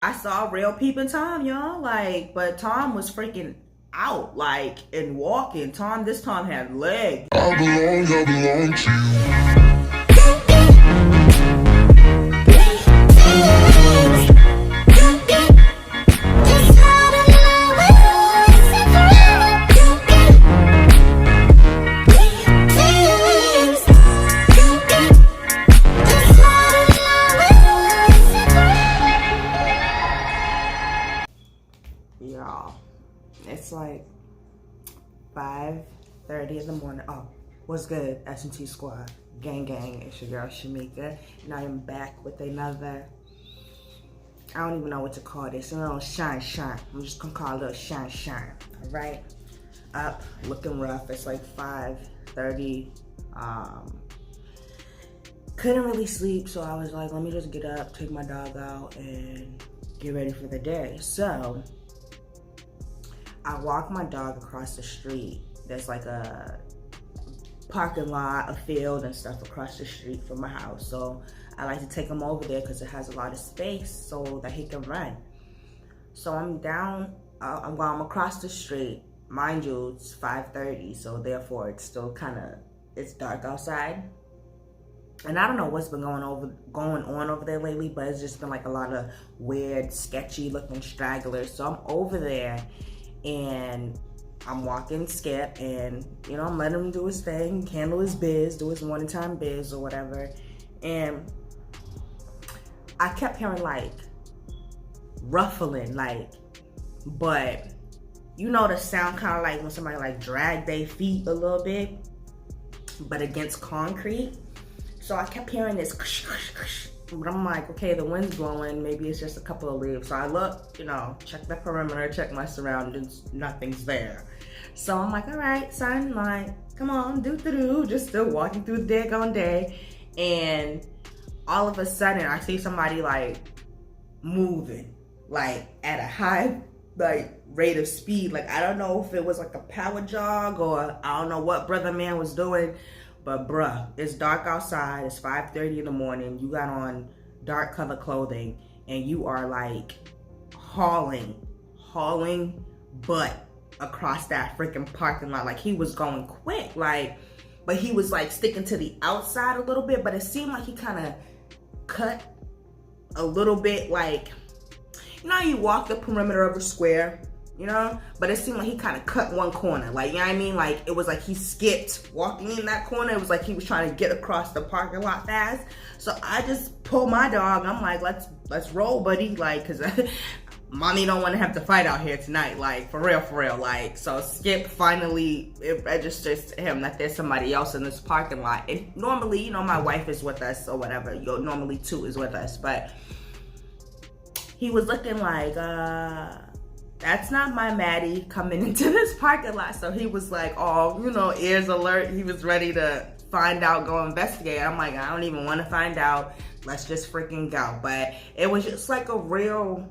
I saw real peeping Tom, y'all. Like, but Tom was freaking out, like, and walking. This Tom had legs. I belong to you. Y'all, it's like 5:30 in the morning. Oh, what's good, S&T squad? Gang, gang, it's your girl Shamika, and I am back with another, I don't even know what to call this, a little shine. I'm just gonna call it a shine, all right? Up, looking rough. It's like 5:30. Couldn't really sleep, so I was like, let me just get up, take my dog out, and get ready for the day. So I walk my dog across the street. There's like a parking lot, a field and stuff across the street from my house. So I like to take him over there because it has a lot of space so that he can run. So I'm down, I'm across the street. Mind you, it's 5:30, so therefore it's still it's dark outside. And I don't know what's been going on over there lately, but it's just been like a lot of weird, sketchy looking stragglers. So I'm over there and I'm walking Skip, and you know, I'm letting him do his thing, handle his biz, do his morning time biz or whatever. And I kept hearing like ruffling, like, but you know the sound kind of like when somebody like drag their feet a little bit, but against concrete. So I kept hearing this, but I'm like, okay, the wind's blowing, maybe it's just a couple of leaves. So I look, you know, check the perimeter, check my surroundings, nothing's there. So I'm like, all right, son, like, come on, do, just still walking through the daggone day. And all of a sudden I see somebody like moving, like at a high, like rate of speed. Like, I don't know if it was like a power jog or I don't know what brother man was doing. But bruh, it's dark outside, it's 5:30 in the morning, you got on dark color clothing, and you are like hauling butt across that freaking parking lot. Like, he was going quick, like, but he was like sticking to the outside a little bit, but it seemed like he kind of cut a little bit, like, you know how you walk the perimeter of a square, you know? But it seemed like he kind of cut one corner. Like, you know what I mean? Like, it was like he skipped walking in that corner. It was like he was trying to get across the parking lot fast. So I just pulled my dog. I'm like, let's roll, buddy. Like, cause mommy don't want to have to fight out here tonight. Like, for real. Like, so Skip finally, it registers to him that there's somebody else in this parking lot. And normally, you know, my wife is with us or whatever. Normally two is with us. But he was looking like, that's not my Maddie coming into this parking lot. So he was like, oh, you know, ears alert. He was ready to find out, go investigate. I'm like, I don't even want to find out. Let's just freaking go. But it was just like a real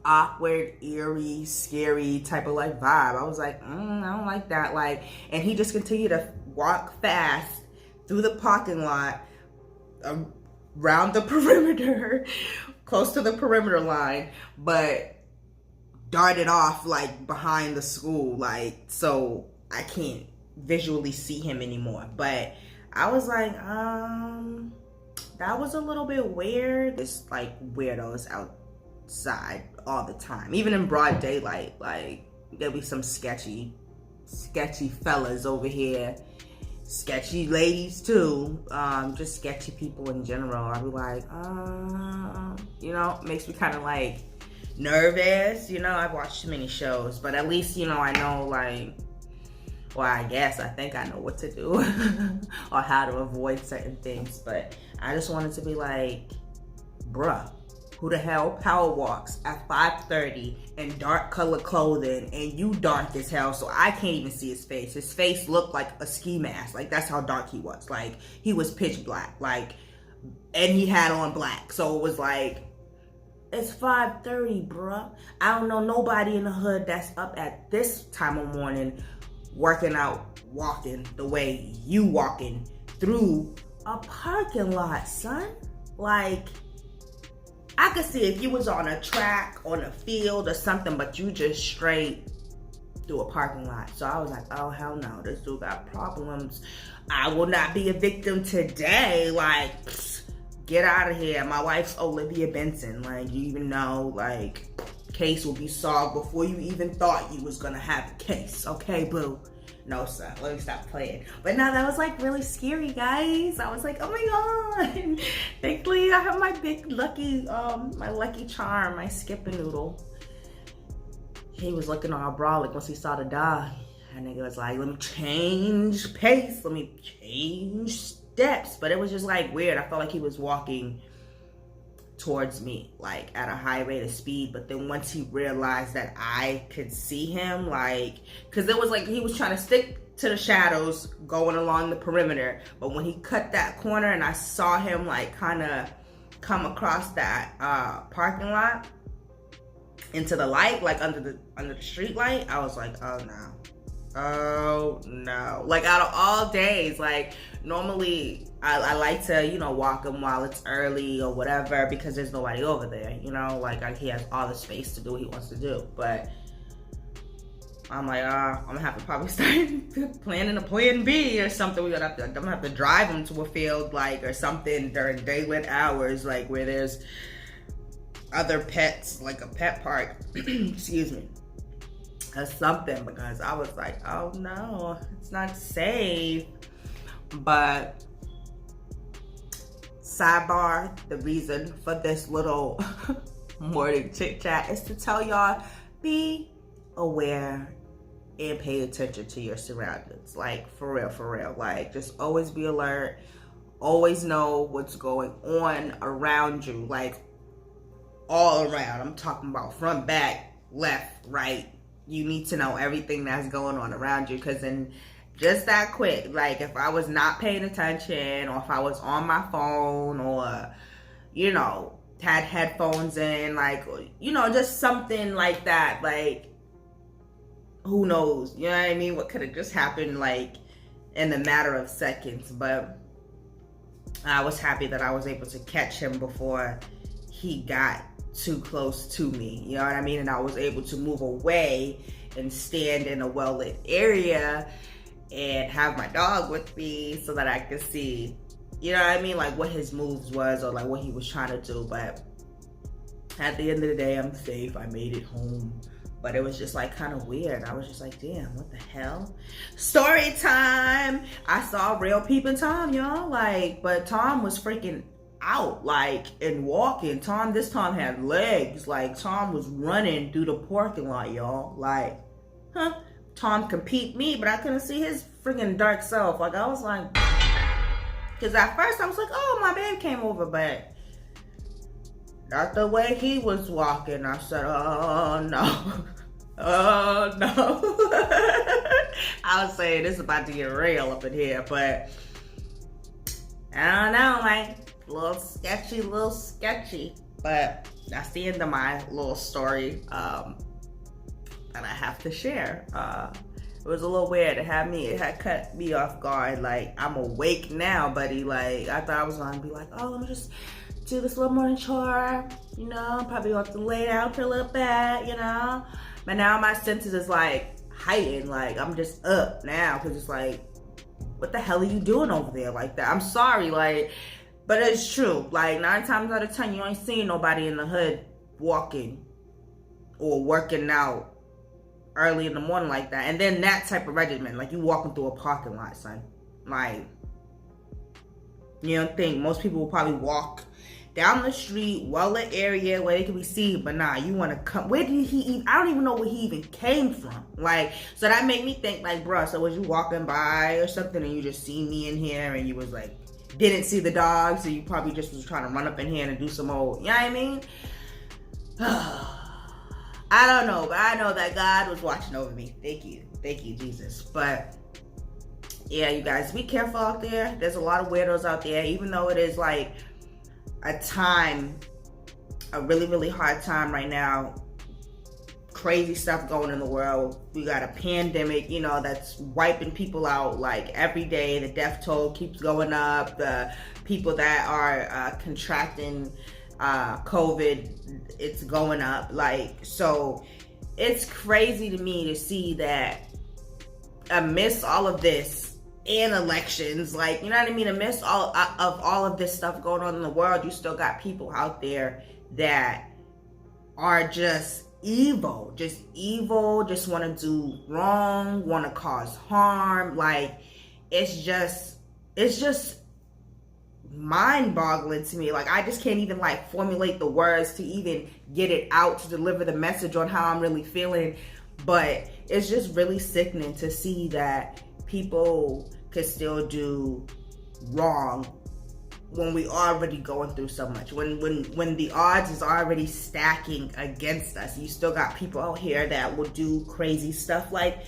awkward, eerie, scary type of like vibe. I was like, I don't like that. Like, and he just continued to walk fast through the parking lot, around the perimeter, close to the perimeter line, but darted off like behind the school, like, so I can't visually see him anymore. But I was like, that was a little bit weird. It's like weirdos outside all the time, even in broad daylight. Like, there'll be some sketchy fellas over here, sketchy ladies too, just sketchy people in general. I'll be like, you know, makes me kind of like nervous. You know, I've watched too many shows, but at least, you know, I know, like, well, I think I know what to do or how to avoid certain things. But I just wanted to be like, bruh, who the hell power walks at 5:30 in dark color clothing, and you dark as hell, so I can't even see his face. His face looked like a ski mask. Like, that's how dark he was. Like, he was pitch black, like, and he had on black. So it was like, it's 5:30, bruh. I don't know nobody in the hood that's up at this time of morning working out, walking the way you walking through a parking lot, son. Like, I could see if you was on a track, on a field or something, but you just straight through a parking lot. So I was like, oh, hell no, this dude got problems. I will not be a victim today. Like, get out of here. My wife's Olivia Benson. Like, you even know, like, case will be solved before you even thought you was gonna have a case. Okay, boo? No, sir. Let me stop playing. But no, that was like really scary, guys. I was like, oh my God. Thankfully, I have my big lucky, my lucky charm, my skipping noodle. He was looking all brolic once he saw the dog. And nigga was like, let me change pace. Let me change steps. But it was just like weird. I felt like he was walking towards me, like at a high rate of speed. But then once he realized that I could see him, like, because it was like he was trying to stick to the shadows going along the perimeter. But when he cut that corner and I saw him like kind of come across that parking lot into the light, like under the street light, I was like, oh no. Oh no. Like out of all days, like normally I like to, you know, walk him while it's early or whatever because there's nobody over there, you know, like he has all the space to do what he wants to do. But I'm like, I'm gonna have to probably start planning a plan B or something. I'm gonna have to drive him to a field, like, or something during daylit hours, like where there's other pets, like a pet park, excuse me, or something, because I was like, oh no, it's not safe. But sidebar, the reason for this little morning chit chat is to tell y'all, be aware and pay attention to your surroundings. Like, for real. Like, just always be alert. Always know what's going on around you. Like, all around. I'm talking about front, back, left, right. You need to know everything that's going on around you, because in just that quick, like if I was not paying attention, or if I was on my phone, or, you know, had headphones in, like, you know, just something like that, like, who knows, you know what I mean? What could have just happened, like, in a matter of seconds. But I was happy that I was able to catch him before he got too close to me, you know what I mean? And I was able to move away and stand in a well-lit area and have my dog with me so that I could see, you know what I mean, like what his moves was, or like what he was trying to do. But at the end of the day, I'm safe. I made it home. But it was just like kind of weird. I was just like, damn, what the hell? Story time. I saw real peeping Tom, y'all. Like, but Tom was freaking out, like, and walking. This Tom had legs. Like, Tom was running through the parking lot, y'all. Like, Tom could peep me, but I couldn't see his freaking dark self. Like, I was like, because at first I was like, oh, my babe came over, but not the way he was walking. I said, oh no. Oh no. I was saying this is about to get real up in here, but I don't know, like, a little sketchy. But that's the end of my little story that I have to share. It was a little weird. It had cut me off guard. Like, I'm awake now, buddy. Like, I thought I was gonna be like, oh, let me just do this little morning chore, you know, probably have to lay down for a little bit, you know. But now my senses is like heightened. Like, I'm just up now, because it's like, what the hell are you doing over there like that? I'm sorry, like, but it's true. Like, 9 times out of 10, you ain't seeing nobody in the hood walking or working out early in the morning like that. And then that type of regimen, like you walking through a parking lot, son. Like, you don't think most people will probably walk down the street, well-lit area where they can be seen, but nah, you want to come. Where did he even? I don't even know where he even came from. Like, so that made me think, like, bruh, so was you walking by or something and you just see me in here and you was like, didn't see the dog, so you probably just was trying to run up in here and do some old, you know what I mean? I don't know, but I know that God was watching over me. Thank you, Jesus. But yeah, you guys, be careful out there. There's a lot of weirdos out there, even though it is like a really, really hard time right now. Crazy stuff going in the world. We got a pandemic, you know, that's wiping people out like every day. The death toll keeps going up. The people that are contracting COVID, it's going up. Like, so it's crazy to me to see that amidst all of this and elections, like, you know what I mean, amidst all of this stuff going on in the world, you still got people out there that are just evil, just want to do wrong, want to cause harm. Like, it's just mind-boggling to me. Like, I just can't even like formulate the words to even get it out, to deliver the message on how I'm really feeling. But it's just really sickening to see that people could still do wrong when we already going through so much, when the odds is already stacking against us. You still got people out here that will do crazy stuff like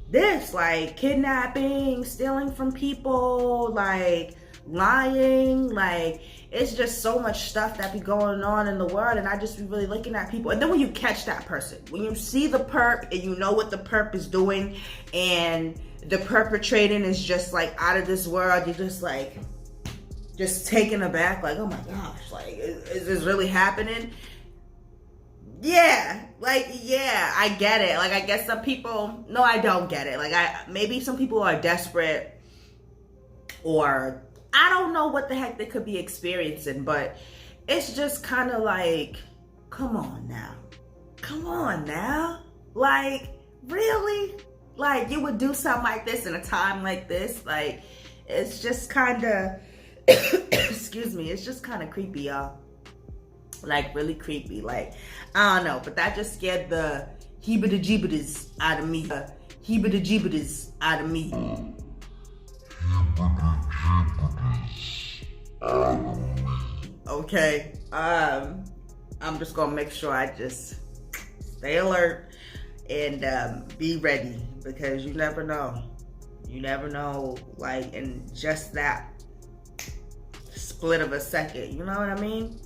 this, like kidnapping, stealing from people, like lying. Like, it's just so much stuff that be going on in the world, and I just be really looking at people. And then when you catch that person, when you see the perp and you know what the perp is doing, and the perpetrating is just like out of this world, you're just like, just taken aback, like, oh my gosh, like, is this really happening? Yeah, like, yeah, I get it. Like, I guess some people, no, I don't get it. Like, maybe some people are desperate, or I don't know what the heck they could be experiencing, but it's just kind of like, come on now. Like, really? Like, you would do something like this in a time like this? Like, it's just kind of, excuse me, it's just kind of creepy, y'all. Like, really creepy. Like, I don't know, but that just scared the heebie-jeebies out of me. Okay, I'm just gonna make sure I just stay alert and be ready, because you never know. Like, in just that split of a second, you know what I mean?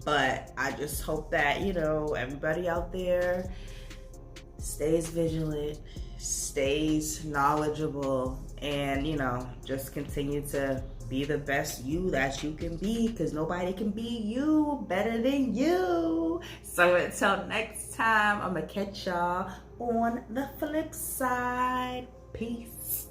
But I just hope that, you know, everybody out there stays vigilant, stays knowledgeable, and, you know, just continue to be the best you that you can be, because nobody can be you better than you. So until next time, I'm gonna catch y'all on the flip side. Peace.